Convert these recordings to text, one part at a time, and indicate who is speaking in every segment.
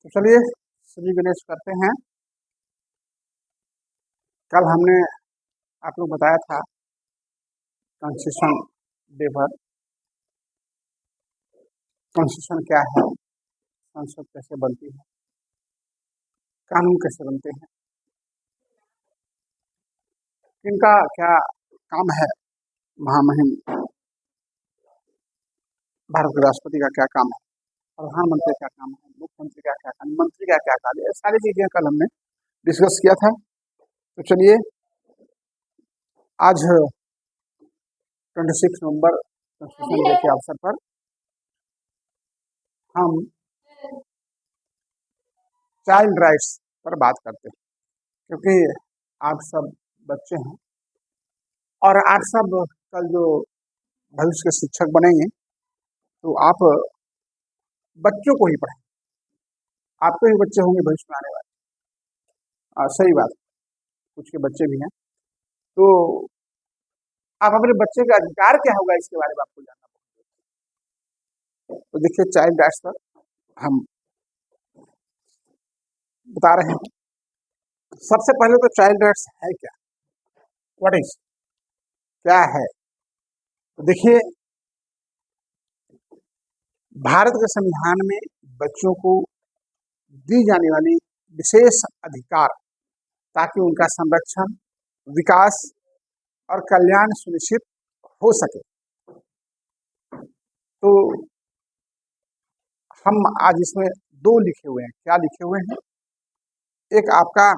Speaker 1: तो चलिए श्री गणेश करते हैं। कल हमने आप लोग बताया था कॉन्स्टिट्यूशन डे पर कॉन्स्टिट्यूशन क्या है, संसद कैसे बनती है, कानून कैसे बनते हैं, इनका क्या काम है, महामहिम भारत के राष्ट्रपति का क्या काम है, प्रधानमंत्री का काम है, मुख्यमंत्री का क्या काम, मंत्री का क्या काम है, सारी चीजें कल हमने डिस्कस किया था। तो चलिए आज 26 नवंबर कॉन्स्टिट्यूशन डे के अवसर पर हम चाइल्ड राइट्स पर बात करते हैं, क्योंकि आप सब बच्चे हैं और आप सब कल जो भविष्य के शिक्षक बनेंगे तो आप बच्चों को ही पढ़ें, आपके ही बच्चे होंगे भविष्य में आने वाले। सही बात, कुछ के बच्चे भी हैं, तो आप अपने बच्चे का अधिकार क्या होगा इसके बारे में आपको जानना पड़ेगा। तो देखिए चाइल्ड राइट्स पर हम बता रहे हैं। सबसे पहले तो चाइल्ड राइट्स है क्या, व्हाट इज, क्या है। तो देखिए भारत के संविधान में बच्चों को दी जाने वाली विशेष अधिकार ताकि उनका संरक्षण, विकास और कल्याण सुनिश्चित हो सके। तो हम आज इसमें दो लिखे हुए हैं। क्या लिखे हुए हैं? एक आपका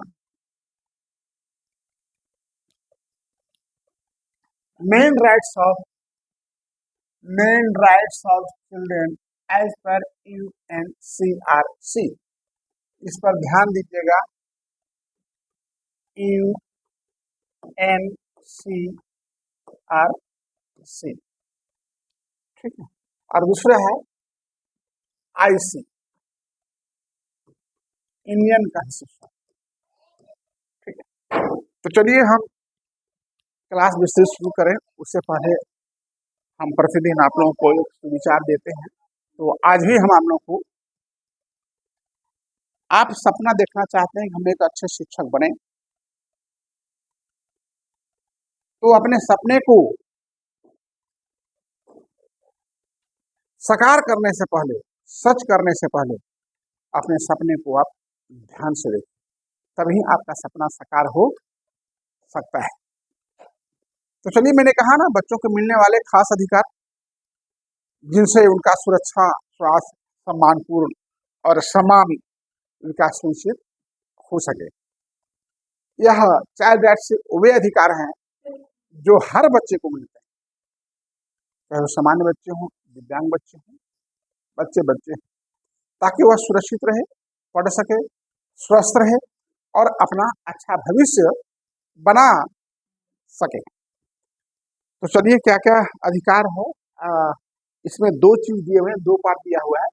Speaker 1: main rights of children as per UNCRC, इस पर ध्यान दीजिएगा। UNCRC, ठीक है। और दूसरा है IC, इंडियन कॉन्स्टिट्यूशन, ठीक है। तो चलिए हम क्लास विस्तृत शुरू करें, उससे पहले हम प्रतिदिन आप लोगों को एक विचार देते हैं। तो आज भी हम लोगों को, आप सपना देखना चाहते हैं कि हम एक अच्छे शिक्षक बने, तो अपने सपने को साकार करने से पहले, सच करने से पहले अपने सपने को आप ध्यान से देखें, तभी आपका सपना साकार हो सकता है। तो चलिए मैंने कहा ना, बच्चों को मिलने वाले खास अधिकार जिनसे उनका सुरक्षा, स्वास्थ्य, सम्मानपूर्ण और समान विकास सुनिश्चित हो सके। यह चाइल्ड राइट्स से वे अधिकार हैं जो हर बच्चे को मिलते हैं, चाहे वो सामान्य बच्चे हों, दिव्यांग बच्चे हों, बच्चे हैं, ताकि वह सुरक्षित रहे, पढ़ सके, स्वस्थ रहे और अपना अच्छा भविष्य बना सके। तो चलिए क्या क्या अधिकार है, इसमें दो चीज दिए हुए हैं, दो पार्ट दिया हुआ है।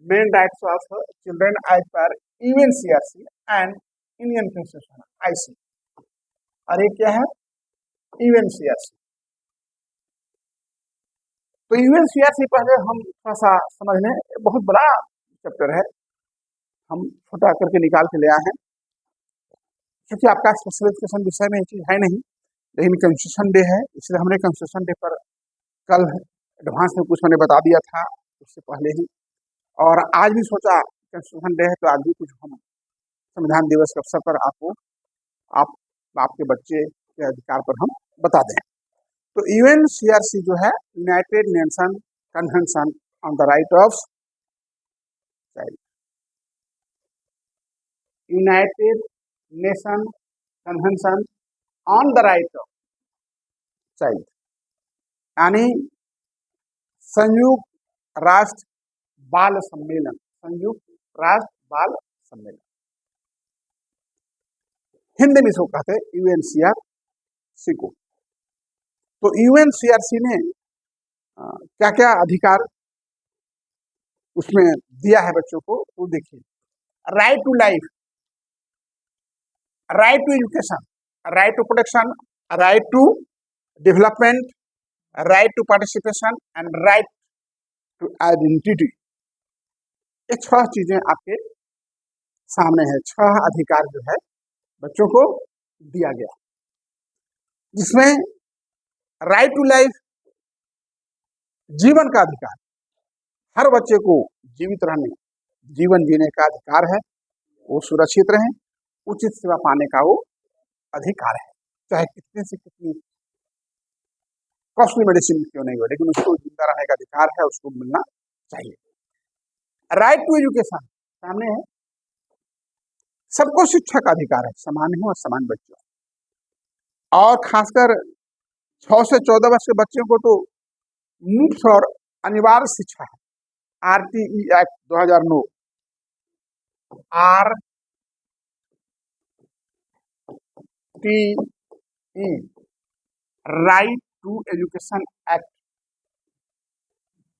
Speaker 1: Main rights of children as per UNCRC and Indian constitution IC, और ये क्या है UNCRC। तो UNCRC पहले हम थोड़ा सा समझ लें, बहुत बड़ा चैप्टर है, हम छोटा करके निकाल के ले आए हैं, क्योंकि आपका स्पेशल एजुकेशन विषय में ये चीज है नहीं, लेकिन कॉन्स्टिट्यूशन डे है, इसलिए हमने कॉन्स्टिट्यूशन डे पर कल एडवांस में कुछ मैंने बता दिया था उससे पहले ही, और आज भी सोचा कॉन्स्टिट्यूशन डे है तो आज भी कुछ हम संविधान दिवस के अवसर पर आपके बच्चे के अधिकार पर हम बता दें। तो UNCRC जो है, United Nation convention on the right of child, United Nation convention on the right of child, यानी संयुक्त राष्ट्र बाल सम्मेलन, संयुक्त राष्ट्र बाल सम्मेलन, हिंदी में इसको कहते हैं UNCRC को। तो UNCRC ने क्या क्या अधिकार उसमें दिया है बच्चों को, तो देखिए, right to life, right to education, right to protection, right to development, right to participation and right to identity. ये 6 चीजें आपके सामने है 6 अधिकार जो है बच्चों को दिया गया, जिसमें राइट टू लाइफ, जीवन का अधिकार, हर बच्चे को जीवित रहने, जीवन जीने का अधिकार है, वो सुरक्षित रहे, उचित सेवा पाने का वो अधिकार है, चाहे कितने से कितनी कॉस्टली मेडिसिन क्यों नहीं हो, लेकिन उसको जिंदा रहने का अधिकार है, उसको मिलना चाहिए। राइट टू एजुकेशन सामने है, सबको शिक्षा का अधिकार है, समान हो और समान बच्चों, और खासकर 6 से 14 वर्ष के बच्चों को तो मुफ्त और अनिवार्य शिक्षा है। RTE act 2009, RTE, right to education act,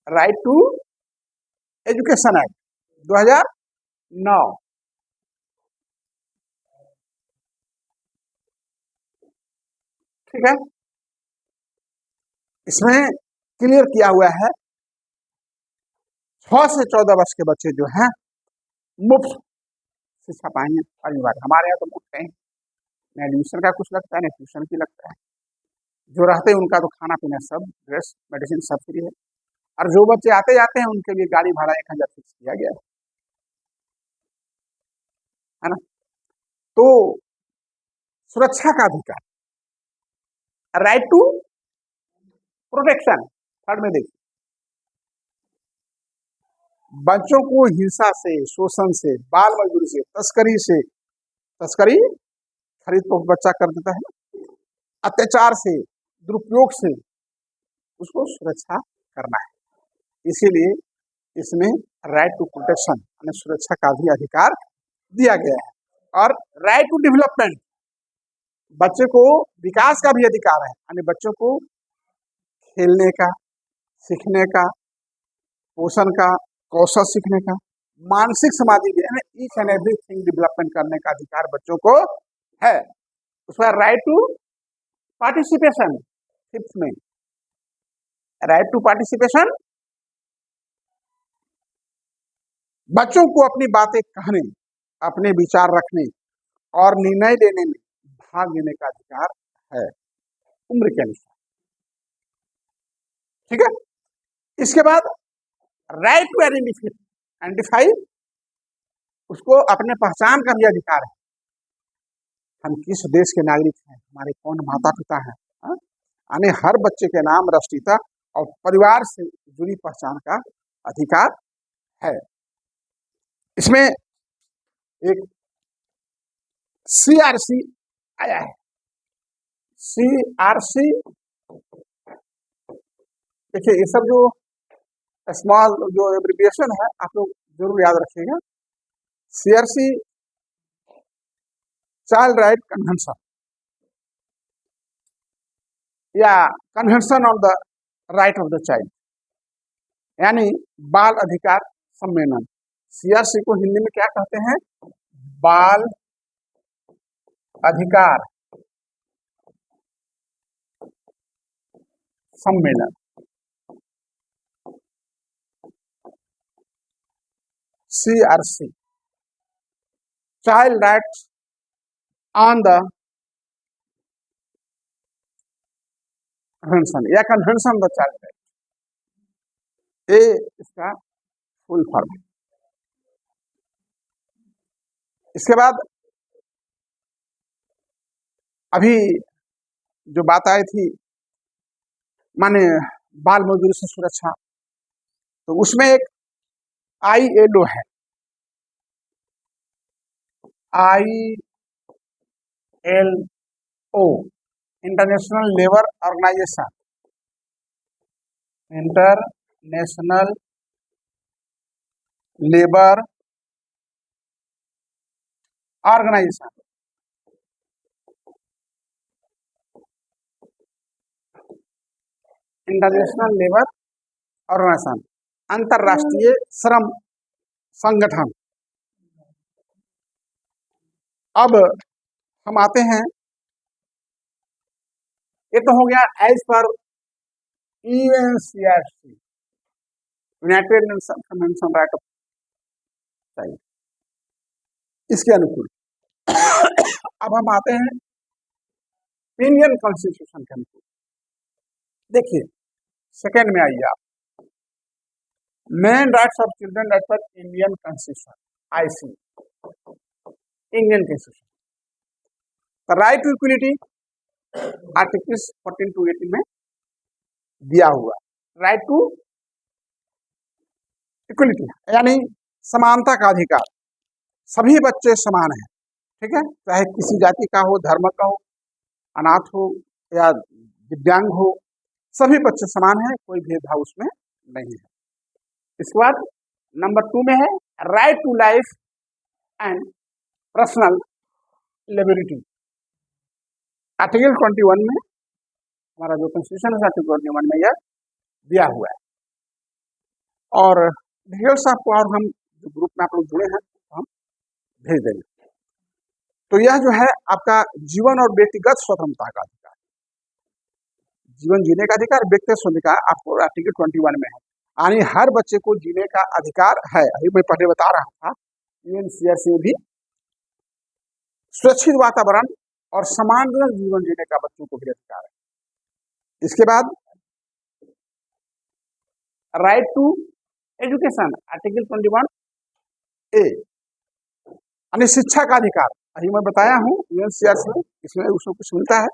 Speaker 1: right to education act 2009। ठीक है, इसमें क्लियर किया हुआ है 6 से 14 वर्ष के बच्चे जो हैं मुफ्त शिक्षा पाएंगे, अनिवार्य। हमारे यहाँ तो मुफ्त है, न एडमिशन का कुछ लगता है, न ट्यूशन की लगता है, जो रहते हैं उनका तो खाना पीना सब, ड्रेस मेडिसिन सब फ्री है, और जो बच्चे आते जाते हैं उनके लिए गाड़ी भाड़ा 1000 फिक्स किया गया है ना। तो सुरक्षा का अधिकार, राइट टू प्रोटेक्शन, थर्ड में देखिए, बच्चों को हिंसा से, शोषण से, बाल मजदूरी से, तस्करी खरीद तो बच्चा कर देता है, अत्याचार से, दुरुपयोग से उसको सुरक्षा करना है, इसीलिए इसमें राइट टू प्रोटेक्शन यानी सुरक्षा का भी अधिकार दिया गया है। और राइट टू डेवलपमेंट, बच्चे को विकास का भी अधिकार है, यानी बच्चों को खेलने का, सीखने का, पोषण का, कौशल सीखने का, मानसिक समाधि ईच एंड एवरीथिंग डेवलपमेंट करने का अधिकार बच्चों को है। उसका राइट टू पार्टिसिपेशन, फिफ्थ में राइट टू पार्टिसिपेशन, बच्चों को अपनी बातें कहने, अपने विचार रखने और निर्णय लेने में भाग लेने का अधिकार है उम्र के अनुसार। ठीक है, इसके बाद राइट टू आइडेंटिफाई, उसको अपने पहचान का भी अधिकार है, हम किस देश के नागरिक हैं, हमारे कौन माता पिता हैं, यानी हर बच्चे के नाम, राष्ट्रीयता और परिवार से जुड़ी पहचान का अधिकार है। इसमें एक CRC आया है, CRC, देखिए ये सब जो स्मॉल जो एब्रिविएशन है आप लोग जरूर याद रखिएगा। CRC चाइल्ड राइट कन्वेंशन या convention on the right of the child, यानी बाल अधिकार सम्मेलन। CRC को हिंदी में क्या कहते हैं? बाल अधिकार सम्मेलन। CRC, child rights on the convention या कन्वेंशन द चाइल्ड राइट, ये इसका फुल फॉर्म है। इसके बाद अभी जो बात आई थी माने बाल मजदूरी से सुरक्षा, तो उसमें एक ILO है, ILO, international labour organisation, international labour organisation, international labour organisation, अंतरराष्ट्रीय श्रम संगठन। अब हम आते हैं, ये तो हो गया as per UNCRC, United Nation convention right of child. इसके अनुकूल। अब हम आते हैं इंडियन कॉन्स्टिट्यूशन के अनुकूल। देखिए सेकेंड में आइए आप, main rights of children as per Indian constitution, IC, Indian constitution. Right to equality articles 14 to 18 में दिया हुआ, राइट टू इक्वलिटी यानी समानता का अधिकार, सभी बच्चे समान हैं, ठीक है, चाहे किसी जाति का हो, धर्म का हो, अनाथ हो या दिव्यांग हो, सभी बच्चे समान हैं, कोई भेदभाव उसमें नहीं है। इसके बाद नंबर 2 में है right to life and personal liberty. Article 21 में, हमारा जो कॉन्स्टिट्यूशन है आर्टिकल 21 में यह दिया हुआ है। और डिटेल्स आपको, और हम जो ग्रुप में आप लोग जुड़े हैं हम भेज देंगे। तो यह जो है आपका जीवन और व्यक्तिगत स्वतंत्रता का अधिकार, जीवन जीने का अधिकार, व्यक्तिगत स्वतंत्रता आपको आर्टिकल 21 में है, यानी हर बच्चे को जीने का अधिकार है। अभी मैं पहले बता रहा था, यूएनसीआर से भी सुरक्षित वातावरण और सम्मानजनक जीवन जीने का बच्चों को भी अधिकार है। इसके बाद right to education, article 21A, यानी शिक्षा का अधिकार। अभी मैं बताया हूँ यूएनसीआर से, इसमें उसको कुछ मिलता है।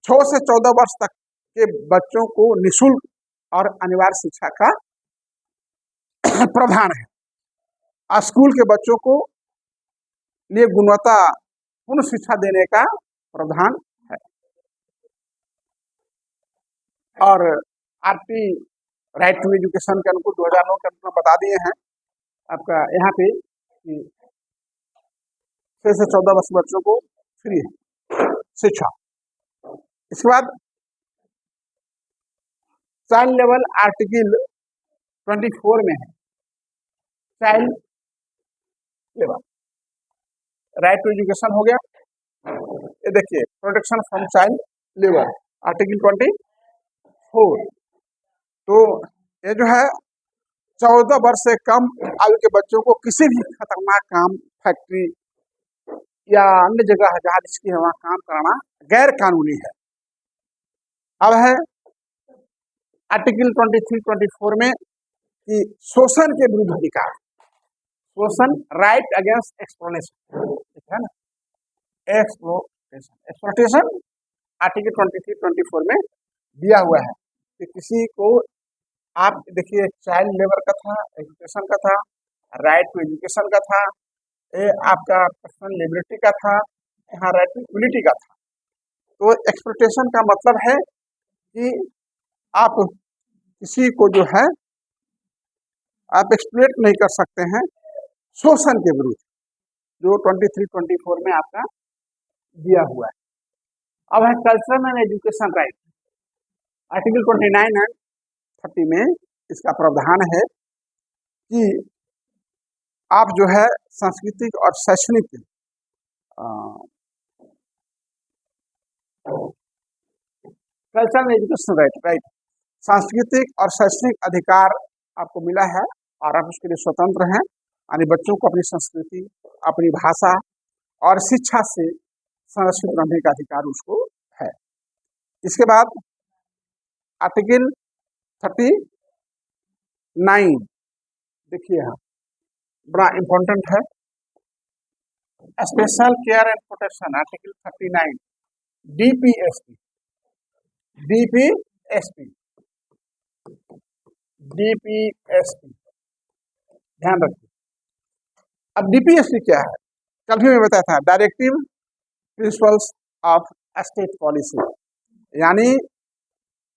Speaker 1: 6 से 14 वर्ष तक के बच्चों को निःशुल्क और अनिवार्य शिक्षा का प्रावधान है। स्कूल के बच्चों को लिए गुणवत्तापूर्ण शिक्षा देने का प्रावधान है। और आरटी राइट टू एजुकेशन के अनुकूल 2009 के अनुकूल बता दिए हैं आपका यहाँ पे कि 6 से 14 वर्ष बच्चों को फ्री है शिक्षा। इसके बाद चाइल्ड लेवल आर्टिकल 24 में है child level, right to education हो गया। ये देखिए protection from child labour, article 24। तो ये जो है 14 वर्ष से कम आयु के बच्चों को किसी भी खतरनाक काम, फैक्ट्री या अन्य जगह जहाँ जिसकी वहाँ काम कराना गैर कानूनी है। अब है आर्टिकल 23-24 में कि शोषण के विरुद्ध अधिकार, शोषण, राइट अगेंस्ट एक्सप्लॉइटेशन, ठीक है ना, एक्सप्लॉइटेशन आर्टिकल 23-24 में दिया हुआ है कि किसी को, आप देखिए चाइल्ड लेबर का था, एजुकेशन का था, राइट टू एजुकेशन का था, ये आपका पर्सनल लिबर्टी का था, यहाँ राइट टू इक्वलिटी का था। तो एक्सप्लॉइटेशन का मतलब है कि आप किसी को जो है आप एक्सप्लॉइट नहीं कर सकते हैं शोषण के विरुद्ध, जो 23-24 में आपका दिया हुआ है। अब है cultural and education right, article 29 and 30 में इसका प्रावधान है कि आप जो है सांस्कृतिक और शैक्षणिक कल्चरल एजुकेशन राइट, सांस्कृतिक और शैक्षणिक अधिकार आपको मिला है और आप उसके लिए स्वतंत्र हैं, यानी बच्चों को अपनी संस्कृति, अपनी भाषा और शिक्षा से संरक्षित रहने का अधिकार उसको है। इसके बाद आर्टिकल 39 देखिए यहाँ बड़ा इंपॉर्टेंट है, special care and protection, article 39 DPSP, ध्यान रखिए। अब डीपीएसपी क्या है, कल भी मैं बताया था, directive principles of state policy, यानी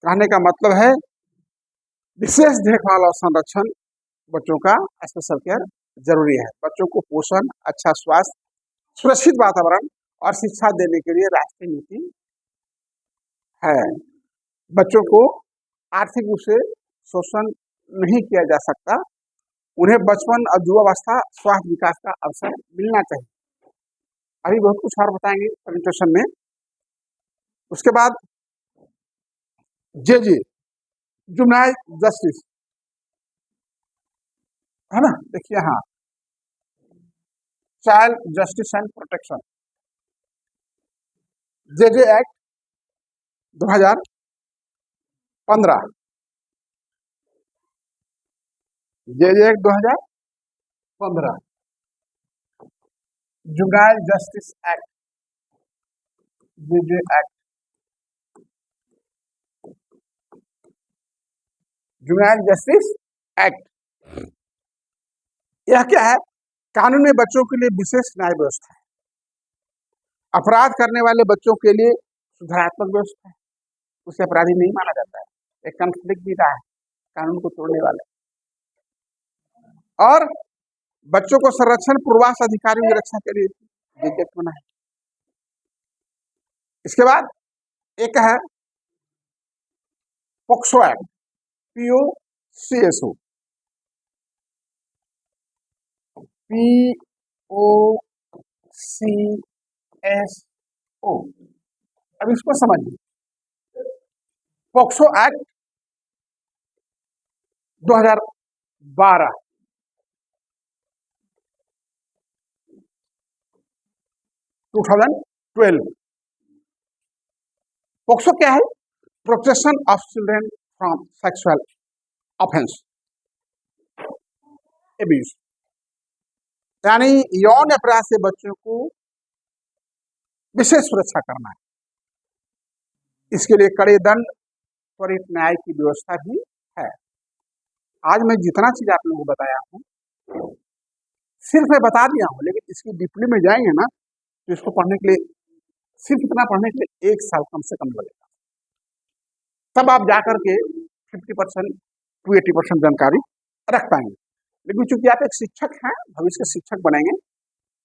Speaker 1: कहने का मतलब है विशेष देखभाल और संरक्षण बच्चों का, स्पेशल केयर जरूरी है। बच्चों को पोषण, अच्छा स्वास्थ्य, सुरक्षित वातावरण और शिक्षा देने के लिए राष्ट्रीय नीति है। बच्चों को आर्थिक रूप से शोषण नहीं किया जा सकता, उन्हें बचपन और युवावस्था स्वास्थ्य विकास का अवसर मिलना चाहिए। अभी बहुत कुछ और बताएंगे प्रेजेंटेशन में। उसके बाद जे जुवेनाइल जस्टिस है ना, देखिए हाँ child justice and protection, JJ act 2015, JJ act 2015, juvenile justice act, JJ act, juvenile justice act. यह क्या है? कानून में बच्चों के लिए विशेष न्याय व्यवस्था है। अपराध करने वाले बच्चों के लिए सुधारात्मक व्यवस्था है, उसे अपराधी नहीं माना जाता है, एक कॉन्फ्लिक्ट भी रहा है कानून को तोड़ने वाले। और बच्चों को संरक्षण पूर्वास अधिकारियों की रक्षा के लिए विज्ञप्ति बना है। इसके बाद एक है पोक्सो एक्ट, POCSO, POCSO। अब इसको समझिए, पोक्सो एक्ट 2012, पोक्सो क्या है? Protection of children from sexual offence, abuse, यानी यौन अपराध से बच्चों को विशेष सुरक्षा करना है। इसके लिए कड़े दंड, त्वरित न्याय की व्यवस्था भी है। आज मैं जितना चीज आप लोगों को बताया हूं सिर्फ मैं बता दिया हूं, लेकिन इसकी डीपली में जाएंगे ना तो इसको पढ़ने के लिए, सिर्फ इतना पढ़ने के लिए 1 साल कम से कम लगेगा। तब आप जाकर के 50% to 80% जानकारी रख पाएंगे। लेकिन चूंकि आप एक शिक्षक हैं, भविष्य के शिक्षक बनेंगे,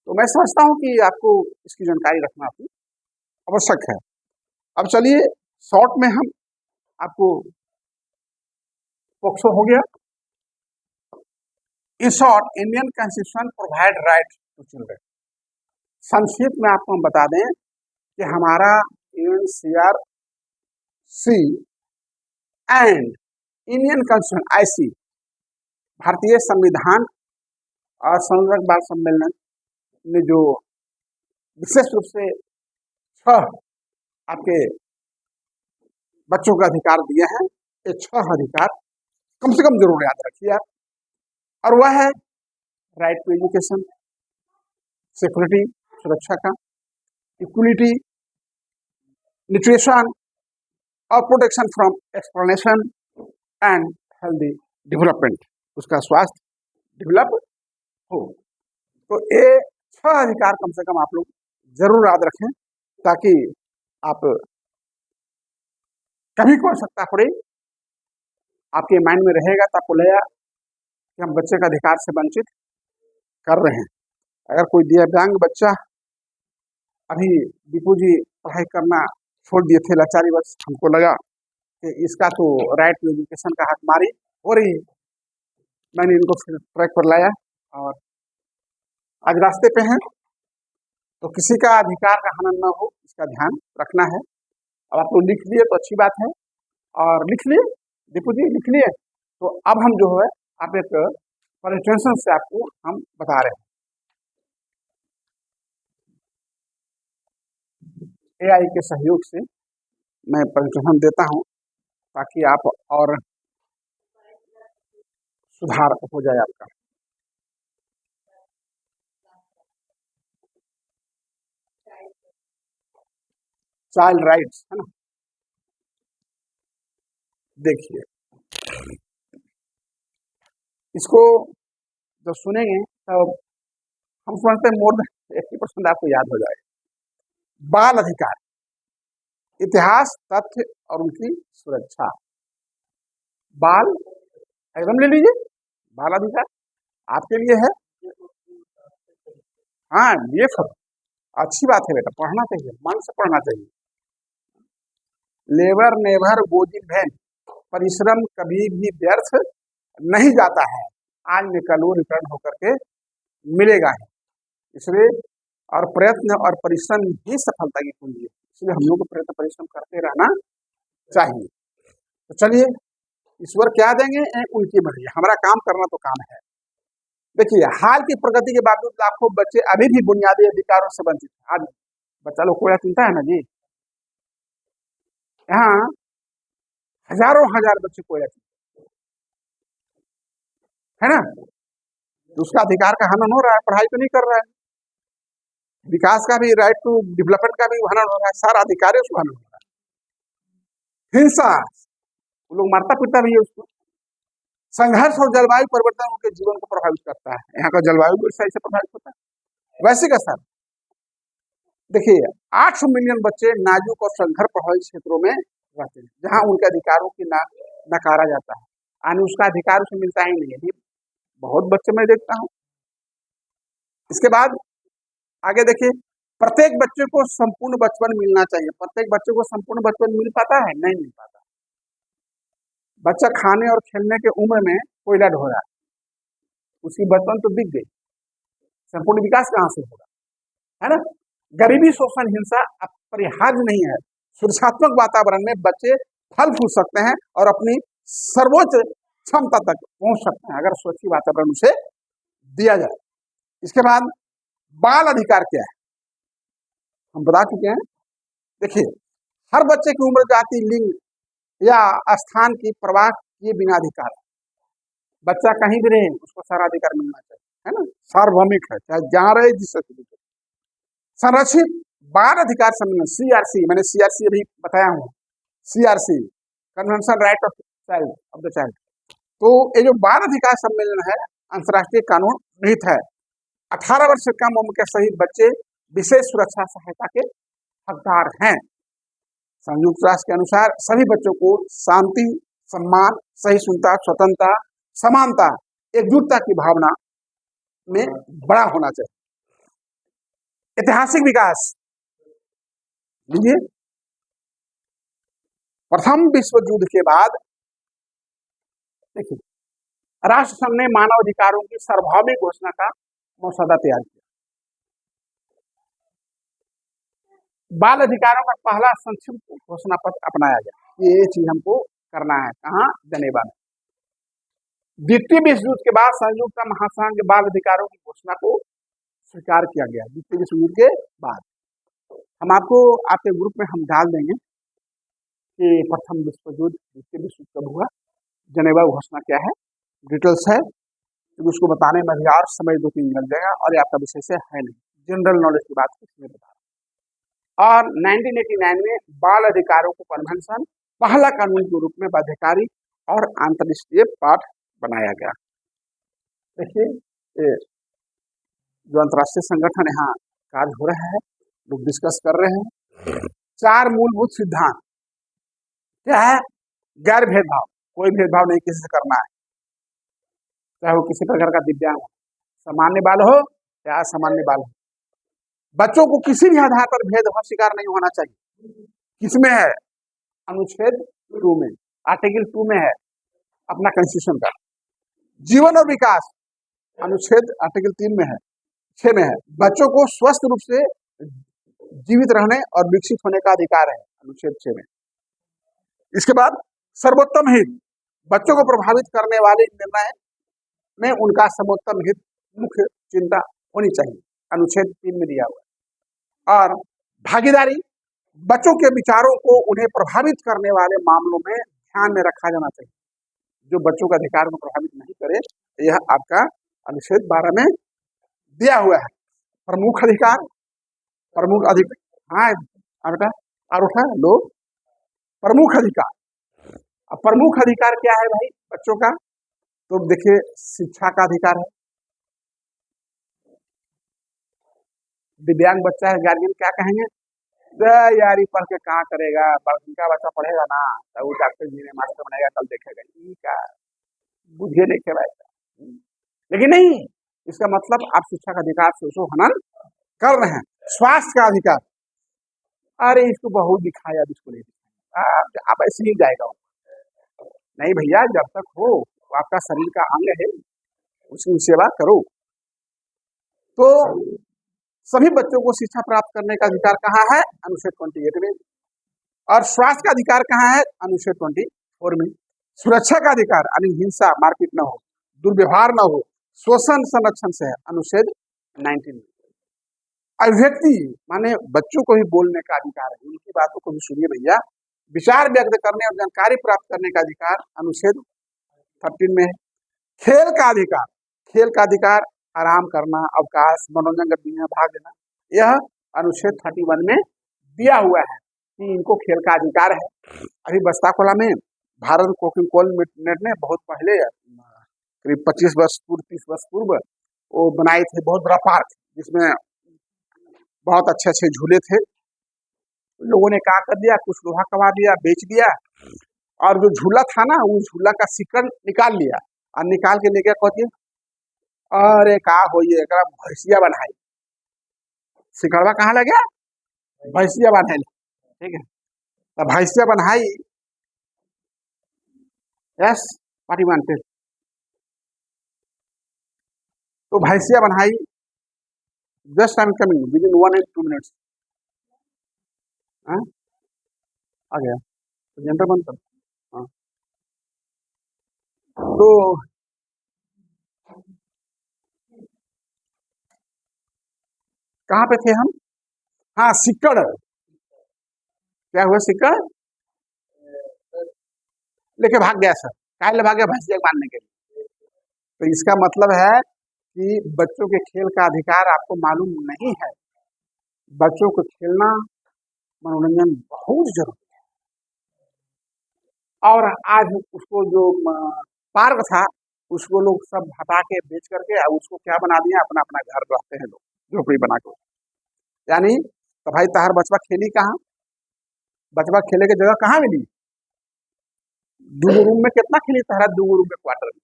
Speaker 1: तो मैं समझता हूं कि आपको इसकी जानकारी रखना आपकी आवश्यक है। अब चलिए शॉर्ट में हम आपको, पोक्सो हो गया। In short, Indian constitution provide right to children. संक्षिप्त में आपको हम बता दें कि हमारा UNCRC and Indian constitution IC, भारतीय संविधान और संरक्षक बाल सम्मेलन ने जो विशेष रूप से 6 आपके बच्चों का अधिकार दिए हैं, ये 6 अधिकार कम से कम जरूर याद रखिए आप। और वह है राइट टू एजुकेशन, सिक्योरिटी, सुरक्षा का, इक्वलिटी, न्यूट्रिशन और protection from exploitation and healthy development, उसका स्वास्थ्य डेवलप हो। तो ये 6 अधिकार कम से कम आप लोग जरूर याद रखें, ताकि आप कभी कोई आवश्यकता पड़े आपके माइंड में रहेगा, तो आपको लगेगा कि हम बच्चे का अधिकार से वंचित कर रहे हैं। अगर कोई दिव्यांग बच्चा, अभी दीपू जी पढ़ाई करना छोड़ दिए थे लाचारी बस, हमको लगा कि इसका तो राइट टू एजुकेशन का हकमारी हो रही है, मैंने इनको फिर ट्रैक पर लाया और आज रास्ते पे हैं। तो किसी का अधिकार का हनन न हो, इसका ध्यान रखना है। अब आप लोग लिख लिए तो अच्छी बात है, और लिख लिए दीपू जी, लिख लिए। तो अब हम जो है आप एक प्रेजेंटेशन से आपको हम बता रहे हैं, AI के सहयोग से मैं प्रेजेंटेशन देता हूं, ताकि आप और सुधार हो जाए आपका। चाइल्ड राइट्स है ना, देखिए इसको जब सुनेंगे तब हम समझते हैं मोर देन 80% आपको याद हो जाएगा। बाल अधिकार, इतिहास, तथ्य और उनकी सुरक्षा। बाल एकदम ले लीजिए, बाल अधिकार आपके लिए है। हाँ, ये अच्छी बात है बेटा, पढ़ना चाहिए, मन से पढ़ना चाहिए। Labour never goes in vain, परिश्रम कभी भी व्यर्थ नहीं जाता है, आज न कल वो रिटर्न होकर के मिलेगा ही। इसलिए और प्रयत्न और परिश्रम ही सफलता की कुंजी है, इसलिए हम लोग को प्रयत्न परिश्रम करते रहना चाहिए। तो चलिए, ईश्वर क्या देंगे उनकी मर्जी, हमारा काम करना तो काम है। देखिए, हाल की प्रगति के बावजूद लाखों बच्चे अभी भी बुनियादी अधिकारों से वंचित हैं। आज बच्चा लोग कोयला चुनता है ना जी, यहाँ हजारों हजार बच्चे कोयला चुनते है ना, तो उसका अधिकार का हनन हो रहा है, पढ़ाई तो नहीं कर रहा है, विकास का भी, राइट टू डेवलपमेंट का भी हनन हो रहा है, सारा अधिकार उसको हनन हो रहा है। हिंसा, वो लोग मारता पीटता भी है उसको। संघर्ष और जलवायु परिवर्तन उनके जीवन को प्रभावित करता है। यहाँ का जलवायु भी सही से प्रभावित होता है। वैश्विक स्तर, देखिए 800 मिलियन बच्चे नाजुक और संघर्ष प्रभावित क्षेत्रों में रहते हैं, जहां उनके अधिकारों की नकारा जाता है, यानी उसका अधिकार उसे मिलता ही नहीं है। बहुत बच्चे मैं देखता हूँ। इसके बाद आगे देखिए, प्रत्येक बच्चे को संपूर्ण बचपन मिलना चाहिए। प्रत्येक बच्चे को संपूर्ण बचपन मिल पाता है? नहीं मिल पाता। बच्चा खाने और खेलने के उम्र में कोयला ढो रहा है, उसकी बचपन तो बिक गई, संपूर्ण विकास कहां से होगा, है ना। गरीबी, शोषण, हिंसा अपरिहार्य नहीं है। सुरक्षात्मक वातावरण में बच्चे फल फूल सकते हैं और अपनी सर्वोच्च क्षमता तक पहुंच सकते हैं, अगर सुरक्षित वातावरण उसे दिया जाए। इसके बाद बाल अधिकार क्या है, हम बता चुके हैं। देखिए, हर बच्चे की उम्र, जाति, लिंग या स्थान की परवाह किए बिना अधिकार है। बच्चा कहीं भी रहे, उसको सारा अधिकार मिलना चाहिए, है ना, सार्वभौमिक है, चाहे जहां रहे, जिससे संरक्षित बाल अधिकार सम्मेलन, सीआरसी, मैंने सीआरसी अभी बताया हूँ, CRC convention right of child of the child. तो ये जो बाल अधिकार सम्मेलन है, अंतर्राष्ट्रीय कानून निहित है। 18 वर्ष से कम उम्र के सही बच्चे विशेष सुरक्षा सहायता के हकदार हैं। संयुक्त राष्ट्र के अनुसार सभी बच्चों को शांति, सम्मान, सहिष्णुता, स्वतंत्रता, समानता, एकजुटता की भावना में बड़ा होना चाहिए। ऐतिहासिक विकास, लीजिए, प्रथम विश्व युद्ध के बाद देखिए, राष्ट्र संघ ने मानव अधिकारों की सार्वभौमिक घोषणा का मसौदा तैयार किया। बाल अधिकारों का पहला संक्षिप्त घोषणा पत्र अपनाया गया। ये चीज हमको करना है, कहाँ, जनेवा में। द्वितीय विश्व युद्ध के बाद संयुक्त महासंघ के बाल अधिकारों की घोषणा को स्वीकार किया गया। द्वितीय विश्व युद्ध के बाद हम आपको आपके ग्रुप में हम डाल देंगे कि प्रथम विश्व युद्ध, द्वितीय विश्व युद्ध कब हुआ, जनेवा घोषणा क्या है, डिटेल्स है, तो उसको बताने में भी और समय 2-3 लग जाएगा, और ये आपका विषय से है नहीं, जनरल नॉलेज की बात किसने बता। और 1989 में बाल अधिकारों को कन्वेंशन पहला कानून के रूप में बाध्यकारी और अंतर्राष्ट्रीय पाठ बनाया गया। देखिए, जो अंतर्राष्ट्रीय संगठन यहाँ कार्य हो रहा है, लोग डिस्कस कर रहे हैं। 4 मूलभूत सिद्धांत क्या है, गैर भेदभाव, कोई भेदभाव नहीं किसी से करना है, चाहे वो किसी प्रकार का दिव्यांग हो, सामान्य बाल हो या असामान्य बाल हो। बच्चों को किसी भी आधार पर भेदभाव शिकार नहीं होना चाहिए। किसमें है, अनुच्छेद 2 में, आर्टिकल 2 में है अपना कॉन्स्टिट्यूशन का। जीवन और विकास, अनुच्छेद आर्टिकल 3 में है, 6 में है। बच्चों को स्वस्थ रूप से जीवित रहने और विकसित होने का अधिकार है, अनुच्छेद 6 में। इसके बाद सर्वोत्तम हित, बच्चों को प्रभावित करने वाले निर्णय में उनका सर्वोत्तम हित मुख्य चिंता होनी चाहिए, अनुच्छेद 3 में दिया हुआ है। और भागीदारी, बच्चों के विचारों को उन्हें प्रभावित करने वाले मामलों में ध्यान में रखा जाना चाहिए, जो बच्चों के अधिकार को प्रभावित नहीं करे। यह आपका अनुच्छेद 12 में दिया हुआ है। प्रमुख अधिकार, प्रमुख अधिकार, हाँ बेटा, और उठा लो, प्रमुख अधिकार। अब प्रमुख अधिकार क्या है भाई बच्चों का, तो देखिए, शिक्षा का अधिकार है। दिव्यांग बच्चा है, गार्जियन क्या कहेंगे, यार ये पढ़ के कहाँ करेगा, उनका बच्चा पढ़ेगा ना तो वो डॉक्टर इंजीनियर मास्टर बनेगा, कल देखेगा, क्या बुझे देखे भाई। लेकिन नहीं, इसका मतलब आप शिक्षा का अधिकार से उसको हनन कर रहे हैं। स्वास्थ्य का अधिकार, अरे इसको बहुत दिखाया, इसको नहीं दिखाया, आप ऐसे ही जाएगा। नहीं भैया, जब तक हो आपका शरीर का अंग है, उसकी सेवा करो। तो सभी बच्चों को शिक्षा प्राप्त करने का अधिकार कहाँ है, अनुच्छेद 28 में। और स्वास्थ्य का अधिकार कहाँ है, अनुच्छेद 24 में। सुरक्षा का अधिकार, यानी हिंसा, मारपीट न हो, दुर्व्यवहार न हो, शोषण संरक्षण से है, अनुच्छेद 19। अभिव्यक्ति माने बच्चों को भी बोलने का अधिकार है, उनकी बातों को भी सुनिए भैया। विचार व्यक्त करने और जानकारी प्राप्त करने का अधिकार अनुच्छेद 13 में है। खेल का अधिकार, खेल का अधिकार, आराम करना, अवकाश, मनोरंजन गतिविधियां भाग लेना, यह अनुच्छेद 31 में दिया हुआ है कि इनको खेल का अधिकार है। अभी बस्ता खोला में भारत कोकिंग ने बहुत पहले करीब 25 वर्ष पूर्व 30 वर्ष पूर्व वो बनाए थे, बहुत बड़ा पार्क जिसमें बहुत अच्छे अच्छे झूले थे। लोगों ने क्या कर दिया, कुछ लोहा कमा दिया, बेच दिया, और जो झूला था ना वो झूला का सिक्कड़ निकाल लिया और निकाल के लेके कहती अरे का हो ये भैंसिया बनाई, सिकड़वा कहाँ लगे, भैंसिया बनाई, ठीक है, तो भैंसिया बनाई, यस पार्टी मानते, तो भैंसिया बनाई, just I am coming with in 1 and 2 minutes। आ गया तो जनरल बंद कर। हाँ तो कहाँ पे थे हम? हाँ सिक्कड़, क्या हुआ, सिक्कड़ लेके भाग गया सर, काहे भाग गया, भैंसिया मारने के लिए। तो इसका मतलब है कि बच्चों के खेल का अधिकार आपको मालूम नहीं है। बच्चों को खेलना मनोरंजन बहुत जरूरी है। और आज उसको जो पार्क था उसको लोग सब हटा के बेच करके उसको क्या बना दिया, अपना अपना घर रहते हैं लोग, झोपड़ी बना के। यानी तो भाई तहार बचवा खेली कहाँ, बचवा खेले के जगह कहाँ मिली, 2 रूम में कितना खेली तहरा, 2 रूम में क्वार्टर में।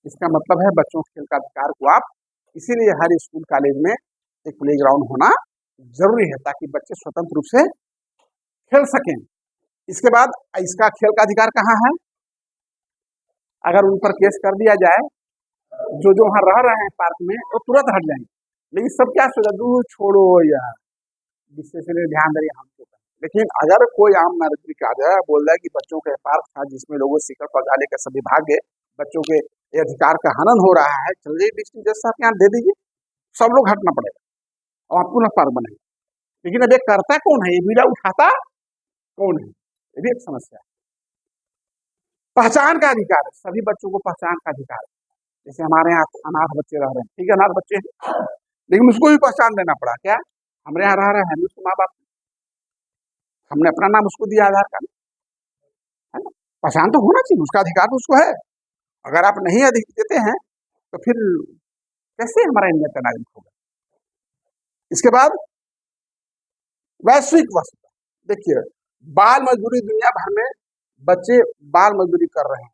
Speaker 1: इसका मतलब है बच्चों के खेल का अधिकार को आप, इसीलिए हर स्कूल कॉलेज में एक प्लेग्राउंड होना जरूरी है ताकि बच्चे स्वतंत्र रूप से खेल सकें। इसके बाद इसका खेल का अधिकार कहाँ है, अगर उन पर केस कर दिया जाए, जो वहां रह रहे हैं पार्क में वो तुरंत हट जाएंगे। लेकिन सब क्या सोचा, दूर छोड़ो यार, जिससे से ध्यान दे हमको। लेकिन अगर कोई आम नागरिक आ जाए बोल रहा है कि बच्चों का पार्क था जिसमें लोगों सिक्कड़ पौधा लेकर सभी भाग गए, बच्चों के अधिकार का हनन हो रहा है, चलिए डिस्ट्रिक्ट जज साहब के यहाँ दे दीजिए, सब लोग हटना पड़ेगा और आप पुनः पार्क बनेगा। लेकिन अब ये करता कौन है, ये बीड़ा उठाता कौन है, ये भी एक समस्या है। पहचान का अधिकार है, सभी बच्चों को पहचान का अधिकार है। जैसे हमारे यहाँ अनाथ बच्चे रह रहे हैं, ठीक है अनाथ बच्चे हैं, लेकिन उसको भी पहचान देना पड़ा, क्या हमारे यहाँ रह रहे हैं उसके माँ बाप, हमने अपना नाम उसको दिया आधार कार्ड, है ना, पहचान तो होना चाहिए, उसका अधिकार तो उसको है। अगर आप नहीं अधिक देते हैं तो फिर कैसे हमारा इंडिया का नागरिक होगा। इसके बाद वैश्विक वस्तुता, देखिए बाल मजदूरी, दुनिया भर में बच्चे बाल मजदूरी कर रहे हैं,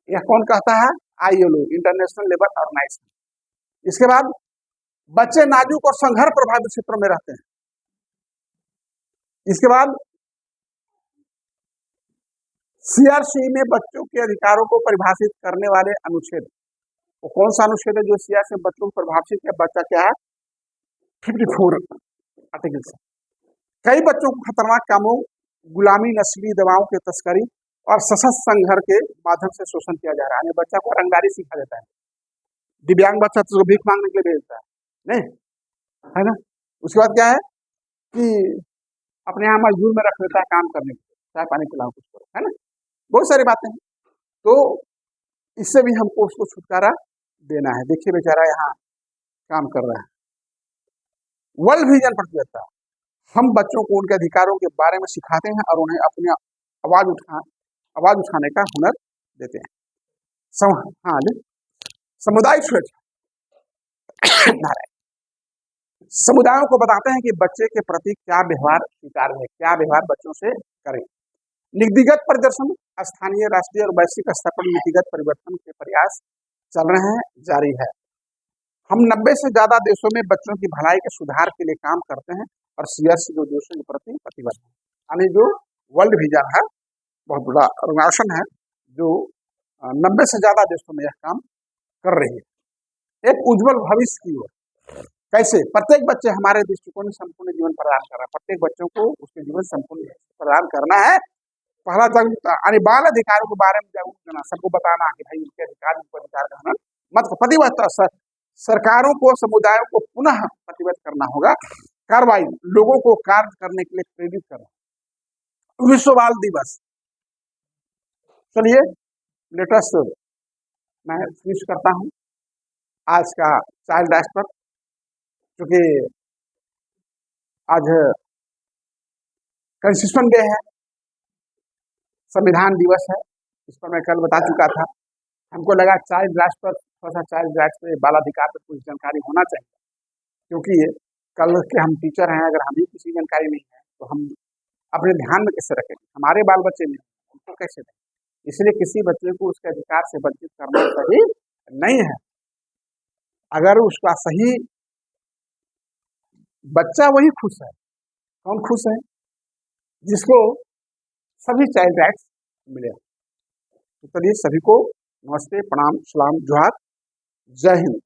Speaker 1: यह कौन कहता है, ILO, इंटरनेशनल लेबर ऑर्गेनाइजेशन। इसके बाद बच्चे नाजुक और संघर्ष प्रभावित क्षेत्रों में रहते हैं। इसके बाद CRC में बच्चों के अधिकारों को परिभाषित करने वाले अनुच्छेद, वो कौन सा अनुच्छेद है जो CRC में बच्चों को परिभाषित है, बच्चा क्या है, 54 आर्टिकल से। कई बच्चों को खतरनाक कामों, गुलामी, नस्ली दवाओं के तस्करी और सशस्त्र संघर्ष के माध्यम से शोषण किया जा रहा है। बच्चा को रंगदारी सिखा देता है, दिव्यांग बच्चा तो भीख मांगने के लिए भेजता है, नहीं है ना। उसके बाद क्या है कि अपने यहाँ मजदूर में रख देता है काम करने के लिए, चाय पानी पिलाओ कुछ करो, है ना, बहुत सारी बातें हैं। तो इससे भी हमको उसको छुटकारा देना है। देखिए बेचारा यहाँ काम कर रहा है। वर्ल्ड विजन प्रतियोगिता, हम बच्चों को उनके अधिकारों के बारे में सिखाते हैं और उन्हें अपने आवाज उठाने का हुनर देते हैं। हाँ जी, सामुदायिक सुरक्षा, समुदायों को बताते हैं कि बच्चे के प्रति क्या व्यवहार स्वीकार है, क्या व्यवहार बच्चों से करें। नीतिगत प्रदर्शन, स्थानीय, राष्ट्रीय और वैश्विक स्तर पर नीतिगत परिवर्तन के प्रयास चल रहे हैं, जारी है। हम 90 से ज्यादा देशों में बच्चों की भलाई के सुधार के लिए काम करते हैं और CRC के उद्देश्यों के प्रति प्रतिबद्ध है। यानी जो वर्ल्ड विजन है, बहुत बड़ा ऑर्गेनाइजेशन है जो 90 से ज्यादा देशों में यह काम कर रही है, एक उज्जवल भविष्य की ओर। कैसे, प्रत्येक बच्चे हमारे दृष्टिकोण में संपूर्ण जीवन प्रदान कर रहा है, प्रत्येक बच्चों को उसके जीवन संपूर्ण प्रदान करना है, पहला जागरूकता यानी बाल अधिकारों के बारे में जागरूक करना, सबको बताना कि भाई उनके अधिकार, उनको अधिकार का हनन मत। प्रतिबद्धता, सरकारों को समुदायों को पुनः प्रतिबद्ध करना होगा। कार्रवाई, लोगों को कार्य करने के लिए प्रेरित करना। विश्व बाल दिवस, चलिए लेटेस्ट मैं फिनिश करता हूं आज का चाइल्ड राइट्स पर, क्योंकि आज कंस्टिट्यूशन डे है, संविधान दिवस है। इस पर मैं कल बता चुका था। हमको लगा चाइल्ड राइट्स पर थोड़ा सा, चाइल्ड राइट्स पे, बाल अधिकार पर कुछ जानकारी होना चाहिए, क्योंकि कल के हम टीचर हैं, अगर हमें किसी जानकारी नहीं है तो हम अपने ध्यान में कैसे रखेंगे, हमारे बाल बच्चे नहीं उनको कैसे दें। इसलिए किसी बच्चे को उसके अधिकार से वंचित करना सही नहीं है। अगर उसका सही बच्चा वही खुश है। कौन खुश है? जिसको सभी चाइल्ड राइट्स मिले। तो चलिए सभी को नमस्ते, प्रणाम, सलाम, जोहार, जय हिंद।